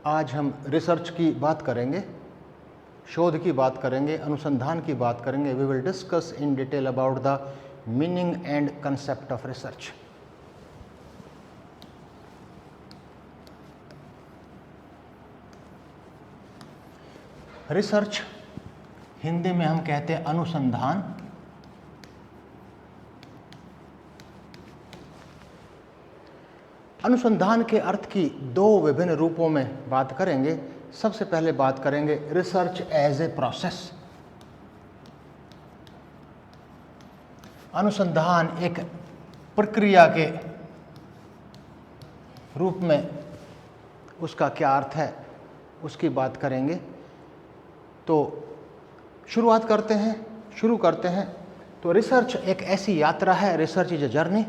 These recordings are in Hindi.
आज हम रिसर्च की बात करेंगे, शोध की बात करेंगे, अनुसंधान की बात करेंगे। We will discuss in detail about the meaning and concept of research. Research Hindi में हम कहते हैं अनुसंधान। अनुसंधान के अर्थ की दो विभिन्न रूपों में बात करेंगे। सबसे पहले बात करेंगे रिसर्च एज ए प्रोसेस। अनुसंधान एक प्रक्रिया के रूप में उसका क्या अर्थ है उसकी बात करेंगे। तो शुरू करते हैं। तो रिसर्च एक ऐसी यात्रा है, research is a journey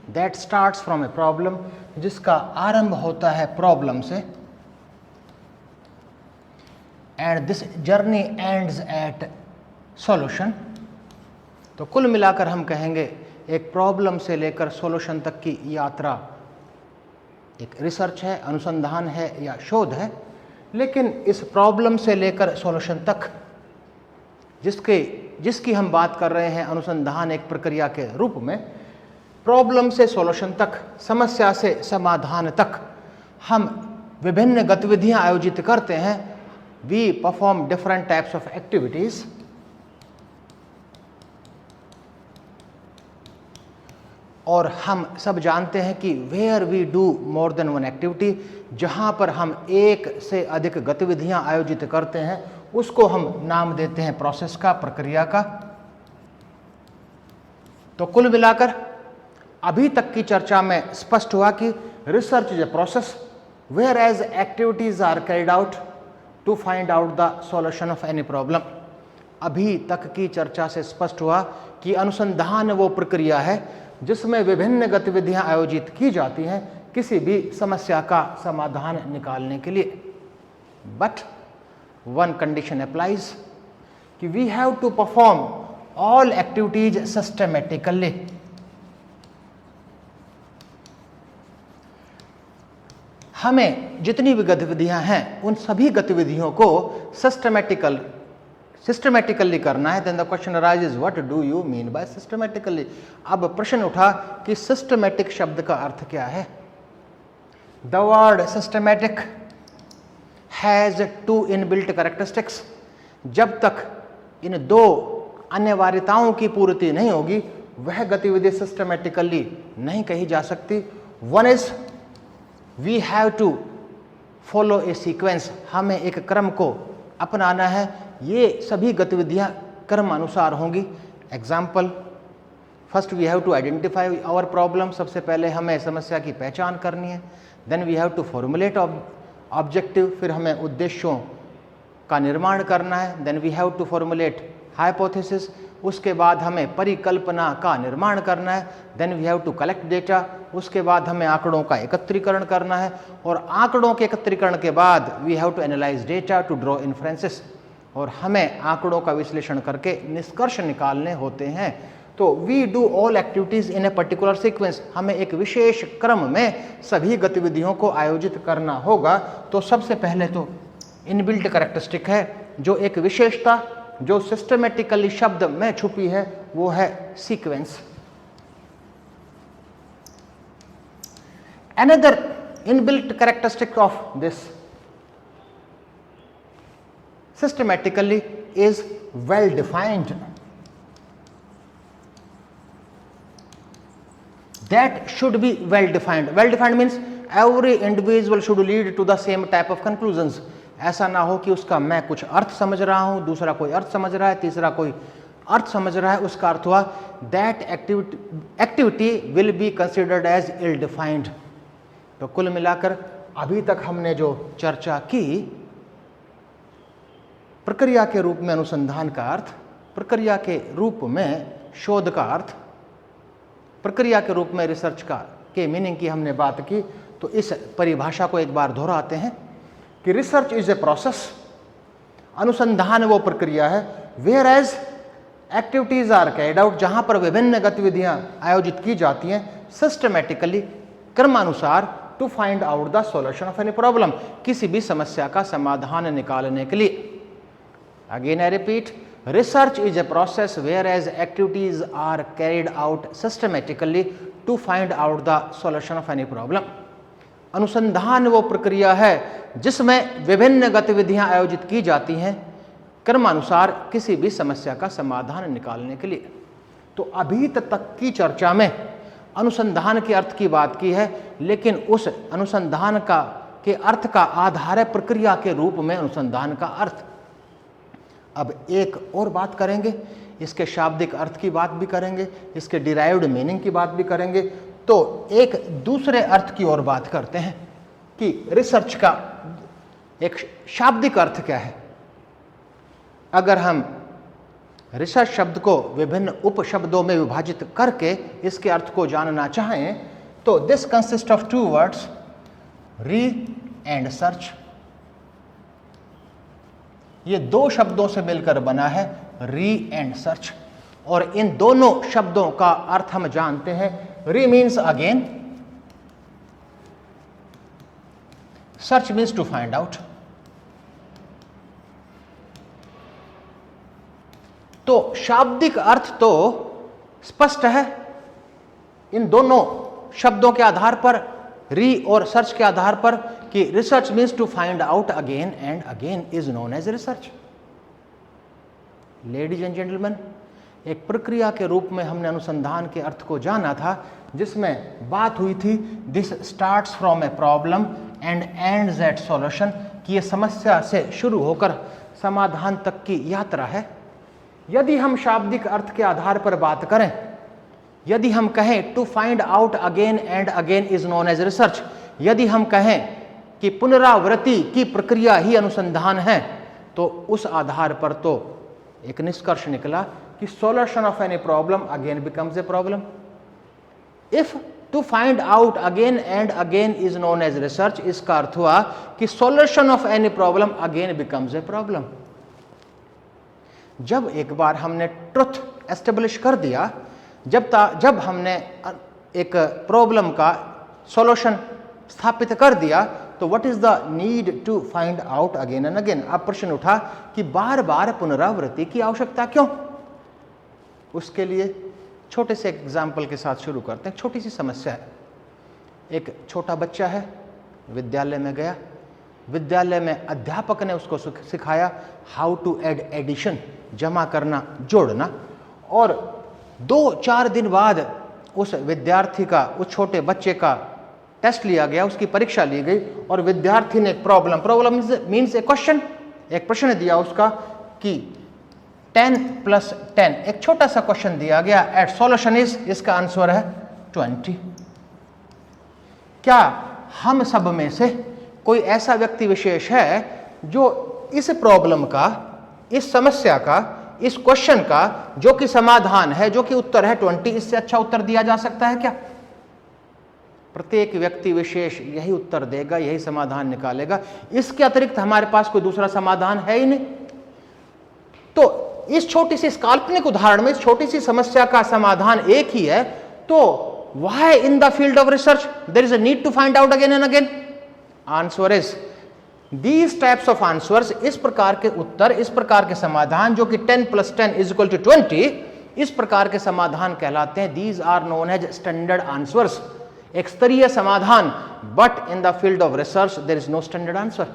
that starts from a problem, जिसका आरंभ होता है प्रॉब्लम से, and this journey ends at solution. तो कुल मिलाकर हम कहेंगे एक प्रॉब्लम से लेकर सॉल्यूशन तक की यात्रा एक रिसर्च है, अनुसंधान है या शोध है। लेकिन इस प्रॉब्लम से लेकर सॉल्यूशन तक जिसकी हम बात कर रहे हैं, अनुसंधान एक प्रक्रिया के रूप में, प्रॉब्लम से सॉल्यूशन तक, समस्या से समाधान तक हम विभिन्न गतिविधियां आयोजित करते हैं। We perform different types of activities. और हम सब जानते हैं कि where we do more than one activity, जहां पर हम एक से अधिक गतिविधियां आयोजित करते हैं, उसको हम नाम देते हैं प्रोसेस का, प्रक्रिया का। तो कुल मिलाकर अभी तक की चर्चा में स्पष्ट हुआ कि research is a process whereas activities are carried out to find out the solution of any problem. अभी तक की चर्चा से स्पष्ट हुआ कि अनुसंधान वो प्रक्रिया है जिसमें विभिन्न गतिविधियां आयोजित की जाती हैं किसी भी समस्या का समाधान निकालने के लिए। बट वन कंडीशन अप्लाइज कि we have to perform all activities systematically. हमें जितनी भी गतिविधियां हैं उन सभी गतिविधियों को सिस्टमेटिकली करना है। Then the question arises, what do you mean by systematically. अब प्रश्न उठा कि सिस्टमेटिक शब्द का अर्थ क्या है। The word systematic has two inbuilt characteristics. जब तक इन दो अनिवार्यताओं की पूर्ति नहीं होगी वह गतिविधि सिस्टमेटिकली नहीं कही जा सकती। One is we have to follow a sequence. हमें एक क्रम को अपनाना है। ये सभी गतिविधियां क्रमानुसार होंगी। Example, first we have to identify our problem. सबसे पहले हमें समस्या की पहचान करनी है। Then we have to formulate objective. फिर हमें उद्देश्यों का निर्माण करना है। Then we have to formulate hypothesis. उसके बाद हमें परिकल्पना का निर्माण करना है। Then we have to collect data. उसके बाद हमें आंकड़ों का एकत्रीकरण करना है। और आंकड़ों के एकत्रीकरण के बाद we have to analyse data to draw inferences. और हमें आंकड़ों का विश्लेषण करके निष्कर्ष निकालने होते हैं। तो we do all activities in a particular sequence. हमें एक विशेष क्रम में सभी गतिविधियों को आयोजित करना होगा। तो सबसे पहले तो इनबिल्ट कैरेक्टरिस्टिक है, जो एक विशेषता जो सिस्टमेटिकली शब्द में छुपी है, वो है sequence. Another inbuilt characteristic of this systematically is well defined. That should be well defined. Well defined means every individual should lead to the same type of conclusions. ऐसा ना हो कि उसका मैं कुछ अर्थ समझ रहा हूं, दूसरा कोई अर्थ समझ रहा है, तीसरा कोई अर्थ समझ रहा है। उसका अर्थ हुआ that activity will be considered as ill defined. तो कुल मिलाकर अभी तक हमने जो चर्चा की, प्रक्रिया के रूप में अनुसंधान का अर्थ, प्रक्रिया के रूप में शोध का अर्थ, प्रक्रिया के रूप में रिसर्च के मीनिंग की हमने बात की। तो इस परिभाषा को एक बार दोहराते हैं कि रिसर्च इज ए प्रोसेस। अनुसंधान वो प्रक्रिया है whereas activities are carried out, जहां पर विभिन्न गतिविधियां आयोजित की जाती हैं सिस्टमेटिकली, क्रमानुसार, to find out the solution of any problem, किसी भी समस्या का समाधान निकालने के लिए। Again I repeat, research is a process whereas activities are carried out systematically to find out the solution of any problem. अनुसंधान वो प्रक्रिया है जिसमें विभिन्न गतिविधियां आयोजित की जाती हैं क्रमानुसार किसी भी समस्या का समाधान निकालने के लिए। तो अभी तक की चर्चा में अनुसंधान के अर्थ की बात की है, लेकिन उस अनुसंधान के अर्थ का आधार है प्रक्रिया के रूप में अनुसंधान का अर्थ। अब एक और बात करेंगे, इसके शाब्दिक अर्थ की बात भी करेंगे, इसके डिराइव्ड मीनिंग की बात भी करेंगे। तो एक दूसरे अर्थ की ओर बात करते हैं कि रिसर्च का एक शाब्दिक अर्थ क्या है। अगर हम रिसर्च शब्द को विभिन्न उपशब्दों में विभाजित करके इसके अर्थ को जानना चाहें तो this consist of two words, re and search. ये दो शब्दों से मिलकर बना है, री एंड सर्च। और इन दोनों शब्दों का अर्थ हम जानते हैं। Re means again, search means to find out. तो शाब्दिक अर्थ तो स्पष्ट है इन दोनों शब्दों के आधार पर, री और सर्च के आधार पर, कि research means to find out again and again is known as research. Ladies and gentleman, एक प्रक्रिया के रूप में हमने अनुसंधान के अर्थ को जाना था, जिसमें बात हुई थी this starts from a problem and ends at solution, कि यह समस्या से शुरू होकर समाधान तक की यात्रा है। यदि हम शाब्दिक अर्थ के आधार पर बात करें, यदि हम कहें to find out again and again is known as research, यदि हम कहें कि पुनरावृत्ति की प्रक्रिया ही अनुसंधान है, तो उस आधार पर तो एक निष्कर्ष निकला कि solution of any problem again becomes a problem. If to find out again and again is known as research, इसका अर्थ हुआ कि solution of any problem again becomes a problem. जब एक बार हमने ट्रुथ एस्टेब्लिश कर दिया, जब हमने एक प्रॉब्लम का सॉल्यूशन स्थापित कर दिया, तो what is the need to find out again and again. अब प्रश्न उठा कि बार बार पुनरावृत्ति की आवश्यकता क्यों। उसके लिए छोटे से एग्जाम्पल के साथ शुरू करते हैं। छोटी सी समस्या है, एक छोटा बच्चा है, विद्यालय में गया, विद्यालय में अध्यापक ने उसको सिखाया हाउ टू ऐड एडिशन, जमा करना, जोड़ना, और 2-4 दिन बाद उस विद्यार्थी का, उस छोटे बच्चे का टेस्ट लिया गया, उसकी परीक्षा ली गई, और विद्यार्थी ने एक प्रॉब्लम मीन्स ए क्वेश्चन, एक प्रश्न दिया उसका कि 10 + 10, एक छोटा सा क्वेश्चन दिया गया, एट सॉल्यूशन इज, इसका आंसर है 20। क्या हम सब में से कोई ऐसा व्यक्ति विशेष है जो इस प्रॉब्लम का, इस समस्या का, इस क्वेश्चन का जो कि समाधान है, जो कि उत्तर है 20, इससे अच्छा उत्तर दिया जा सकता है क्या? प्रत्येक व्यक्ति विशेष यही उत्तर देगा, यही समाधान निकालेगा। इसके अतिरिक्त हमारे पास कोई दूसरा समाधान है ही नहीं। तो इस छोटी सी काल्पनिक उदाहरण में, इस छोटी सी समस्या का समाधान एक ही है, तो why in the field of research there is a need to find out again and again? Answer is these types of answers, इस प्रकार के उत्तर, इस प्रकार के समाधान जो कि 10 + 10 = 20, इस प्रकार के समाधान कहलाते हैं, these are known as standard answers, एक स्तरीय समाधान। But in the field of research there is no standard answer.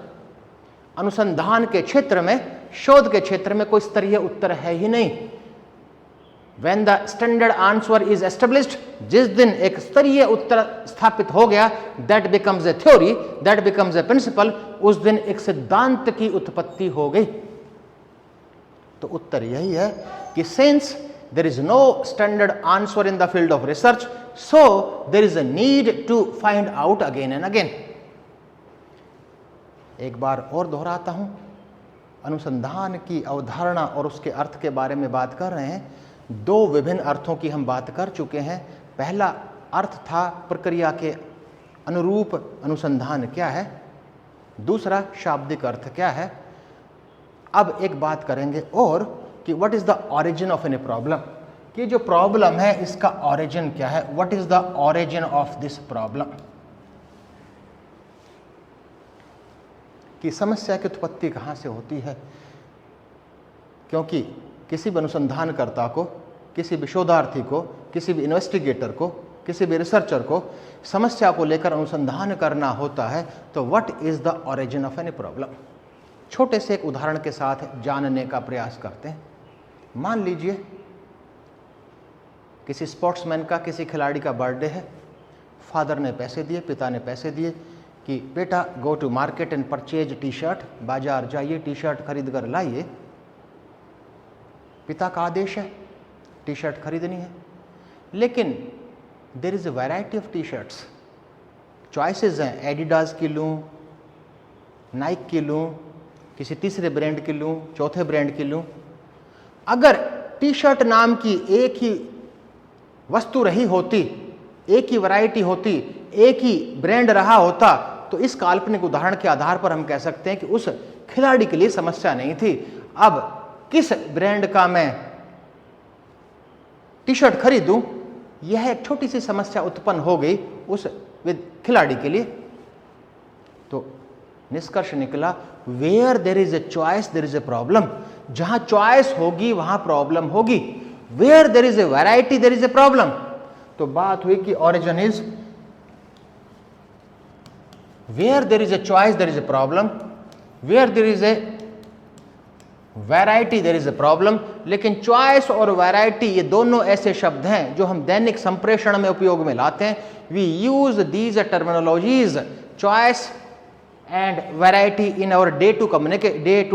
अनुसंधान के क्षेत्र में, शोध के क्षेत्र में कोई स्तरीय उत्तर है ही नहीं। When the standard answer is established, जिस दिन एक स्तरीय उत्तर स्थापित हो गया, that becomes a theory, that becomes a principle, उस दिन एक सिद्धांत की उत्पत्ति हो गई। तो उत्तर यही है कि since there is no standard answer in the field of research, so there is a need to find out again and again. एक बार और दोहराता हूं, अनुसंधान की अवधारणा और उसके अर्थ के बारे में बात कर रहे हैं। दो विभिन्न अर्थों की हम बात कर चुके हैं। पहला अर्थ था प्रक्रिया के अनुरूप अनुसंधान क्या है, दूसरा शाब्दिक अर्थ क्या है। अब एक बात करेंगे और कि what is the origin of any problem, कि जो प्रॉब्लम है इसका ऑरिजिन क्या है, what is the origin of this problem. कि समस्या की उत्पत्ति कहाँ से होती है, क्योंकि किसी भी अनुसंधानकर्ता को, किसी भी शोधार्थी को, किसी भी इन्वेस्टिगेटर को, किसी भी रिसर्चर को समस्या को लेकर अनुसंधान करना होता है। तो what is the origin of any problem, छोटे से एक उदाहरण के साथ जानने का प्रयास करते हैं। मान लीजिए किसी स्पोर्ट्समैन का, किसी खिलाड़ी का बर्थडे है, फादर ने पैसे दिए, पिता ने पैसे दिए कि बेटा go to market and purchase T shirt, बाजार जाइए टी शर्ट खरीद कर लाइए। पिता का आदेश है, टी शर्ट खरीदनी है, लेकिन there is a variety of T shirts, choices हैं, एडिडास की लूँ, नाइक की लूँ, किसी तीसरे ब्रांड की लूँ, चौथे ब्रांड की लूँ। अगर टी शर्ट नाम की एक ही वस्तु रही होती, एक ही वैरायटी होती, एक ही ब्रांड रहा होता, तो इस काल्पनिक उदाहरण के आधार पर हम कह सकते हैं कि उस खिलाड़ी के लिए समस्या नहीं थी। अब किस ब्रांड का मैं टी शर्ट खरीदूं, यह एक छोटी सी समस्या उत्पन्न हो गई उस खिलाड़ी के लिए। तो निष्कर्ष निकला, where there is a choice there is a problem, जहां चॉइस होगी वहां प्रॉब्लम होगी। Where there is a variety there is a problem. तो बात हुई कि origin is where there is a choice there is a problem, where there is a variety there is a problem. लेकिन चॉइस और वैरायटी ये दोनों ऐसे शब्द हैं जो हम दैनिक संप्रेषण में उपयोग में लाते हैं। We use these terminologies choice and variety in our day to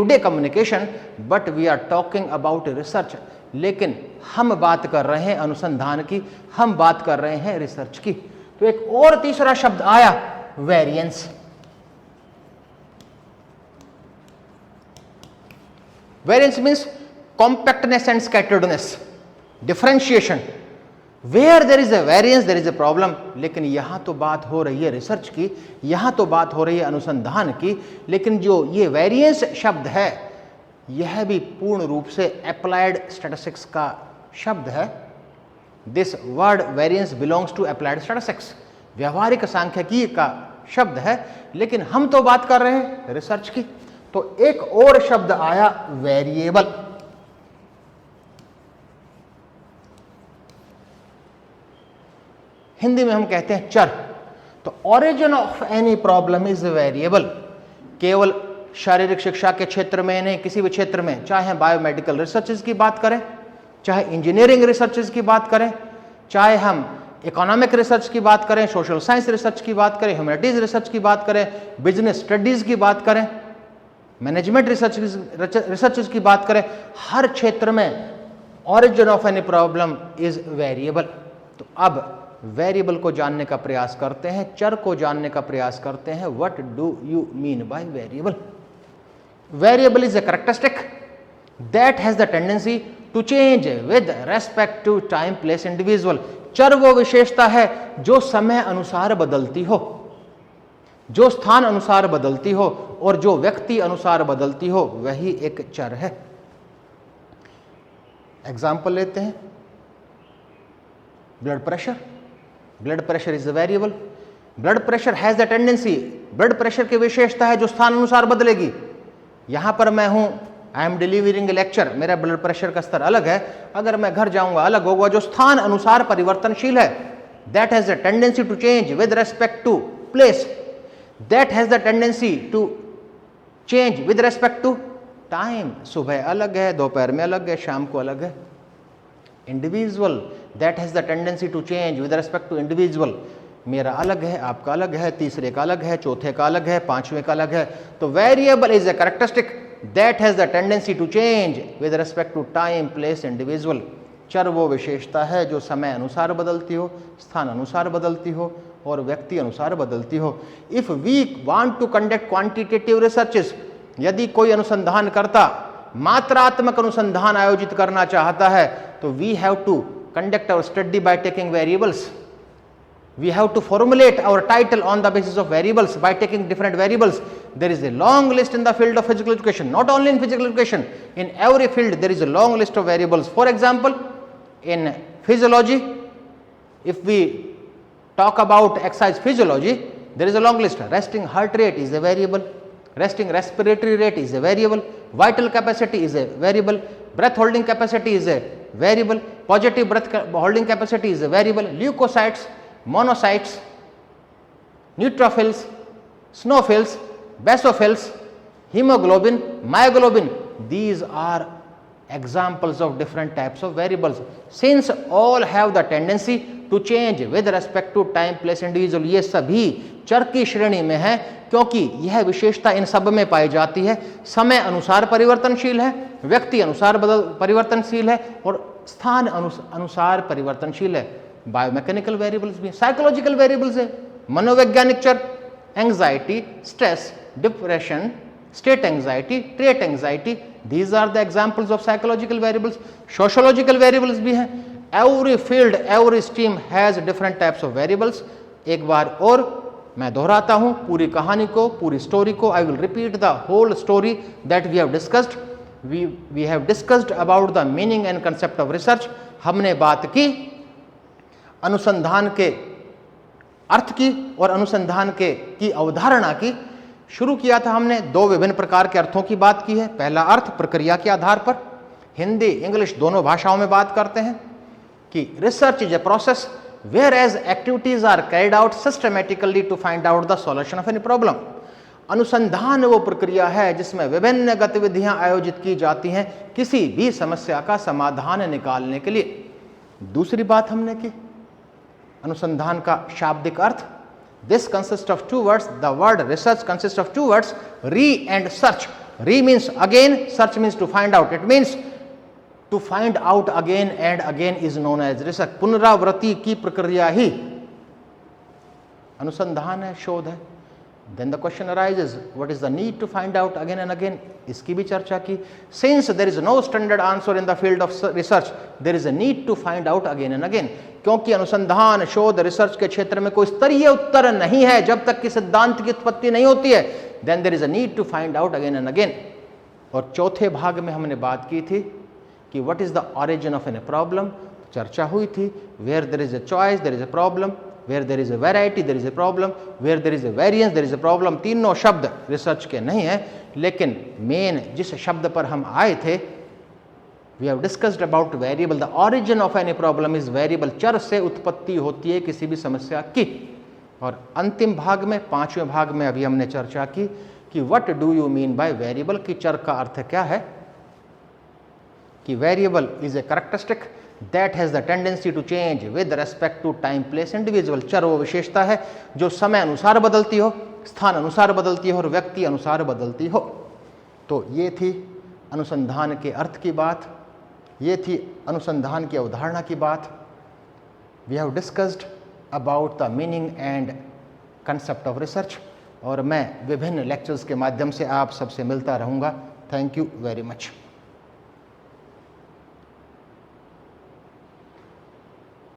day communication, but we are talking about research। लेकिन हम बात कर रहे हैं अनुसंधान की, हम बात कर रहे हैं रिसर्च की। तो एक और तीसरा शब्द आया, variance. Variance means compactness and scatteredness, differentiation. Where there is a variance there is a problem. लेकिन यहां तो बात हो रही है रिसर्च की, यहां तो बात हो रही है अनुसंधान की, लेकिन जो ये वेरिएंस शब्द है यह भी पूर्ण रूप से अप्लाइड स्टैटिस्टिक्स का शब्द है। This word variance belongs to applied statistics, व्यवहारिक सांख्यिकी का शब्द है, लेकिन हम तो बात कर रहे हैं रिसर्च की। तो एक और शब्द आया, वेरिएबल। हिंदी में हम कहते हैं चर। तो origin of any problem is variable. केवल शारीरिक शिक्षा के क्षेत्र में नहीं, किसी भी क्षेत्र में, चाहे हम बायोमेडिकल रिसर्चेस की बात करें, चाहे इंजीनियरिंग रिसर्चेस की बात करें, चाहे हम इकोनॉमिक रिसर्च की बात करें, सोशल साइंस रिसर्च की बात करें, ह्यूमैनिटीज रिसर्च की बात करें, बिजनेस स्टडीज की बात करें, मैनेजमेंट रिसर्चेस की बात करें, हर क्षेत्र में origin of any problem is variable. तो अब वेरिएबल को जानने का प्रयास करते हैं, चर को जानने का प्रयास करते हैं। What do you mean by variable? Variable is a characteristic that has the tendency to change with respect to time, place, individual. चर वो विशेषता है जो समय अनुसार बदलती हो, जो स्थान अनुसार बदलती हो और जो व्यक्ति अनुसार बदलती हो, वही एक चर है। एग्जाम्पल लेते हैं, blood pressure. Blood pressure is a variable. Blood pressure has the tendency, blood pressure की विशेषता है जो स्थान अनुसार बदलेगी। यहां पर मैं हूं, I am delivering A lecture, मेरा ब्लड प्रेशर का स्तर अलग है, अगर मैं घर जाऊंगा अलग होगा, जो स्थान अनुसार परिवर्तनशील है। That has the tendency to change with respect to place, that has the tendency to change with respect to time. सुबह अलग है, दोपहर में अलग है, शाम को अलग है। Individual, that has the tendency to change with respect to individual. मेरा अलग है, आपका अलग है, तीसरे का अलग है, चौथे का अलग है, पांचवें का अलग है। तो variable is a characteristic that has the tendency to change with respect to time, place, individual. चर वो विशेषता है जो समय अनुसार बदलती हो, स्थान अनुसार बदलती हो और व्यक्ति अनुसार बदलती हो। If we want to conduct quantitative researches, यदि कोई अनुसंधान करता मात्रात्मक अनुसंधान आयोजित करना चाहता है, तो we have to conduct our study by taking variables. We have to formulate our title on the basis of variables by taking different variables. There is a long list in the field of physical education, not only in physical education, in every field there is a long list of variables. For example, in physiology, if we talk about exercise physiology, there is a long list. Resting heart rate is a variable, resting respiratory rate is a variable, vital capacity is a variable, breath holding capacity is a variable, positive breath holding capacity is a variable, leukocytes, monocytes, neutrophils, eosinophils, basophils, hemoglobin, myoglobin, these are examples of different types of variables. Since all have the tendency to change with respect to time, place, individual, ये सभी चर की श्रेणी में है क्योंकि यह विशेषता इन सब में पाई जाती है। समय अनुसार परिवर्तनशील है, व्यक्ति अनुसार परिवर्तनशील है और स्थान अनुसार परिवर्तनशील है। बायोमैकेनिकल वेरिएबल्स भी, साइकोलॉजिकल वेरिएबल्स है, मनोवैज्ञानिक चर, anxiety, stress, depression, state anxiety, trait anxiety, these are the examples of psychological variables. Sociological variables भी हैं. Every field, every stream has different types of variables. एक बार और मैं दोहराता हूँ पूरी कहानी को, पूरी स्टोरी को. I will repeat the whole story that we have discussed. We have discussed about the meaning and concept of research. हमने बात की अनुसंधान के अर्थ की और अनुसंधान की अवधारणा की. शुरू किया था हमने दो विभिन्न प्रकार के अर्थों की बात की है. पहला अर्थ प्रक्रिया के आधार पर, हिंदी इंग्लिश दोनों भाषाओं में बात करते हैं कि research is a process whereas activities are carried out systematically to find out the solution of any problem. अनुसंधान वो प्रक्रिया है जिसमें विभिन्न गतिविधियां आयोजित की जाती हैं किसी भी समस्या का समाधान निकालने के लिए. दूसरी बात हमने की अनुसंधान का शाब्दिक अर्थ. This consists of two words. The word research consists of two words, re and search. Re means again, search means to find out. It means to find out again and again is known as research. पुनरावृत्ति की प्रक्रिया ही अनुसंधान है, शोध है. Then the question arises, what is the need to find out again and again? इसकी भी चर्चा की. Since there is no standard answer in the field of research, there is a need to find out again and again. क्योंकि अनुसंधान, शोध, रिसर्च के क्षेत्र में कोई स्तरीय उत्तर नहीं है जब तक कि सिद्धांत की उत्पत्ति नहीं होती है. Then there is a need to find out again and again. और चौथे भाग में हमने बात की थी कि what is the origin of any problem. चर्चा हुई थी where there is a choice there is a problem, where there is a variety there is a problem, where there is a variance there is a problem. तीनों शब्द रिसर्च के नहीं है, लेकिन मेन जिस शब्द पर हम आए थे, we have discussed about variable. The origin of any problem is variable. चर से उत्पत्ति होती है किसी भी समस्या की. और अंतिम भाग में, पांचवें भाग में अभी हमने चर्चा की कि what do you mean by variable, कि चर का अर्थ क्या है. कि variable is a characteristic that has the tendency to change with respect to time, place, individual. चर वो विशेषता है जो समय अनुसार बदलती हो, स्थान अनुसार बदलती हो और व्यक्ति अनुसार बदलती हो. तो ये थी अनुसंधान के अर्थ की बात, ये थी अनुसंधान की अवधारणा की बात. We have discussed about the meaning and concept of research. और मैं विभिन्न लेक्चर्स के माध्यम से आप सबसे मिलता रहूँगा. Thank you very much.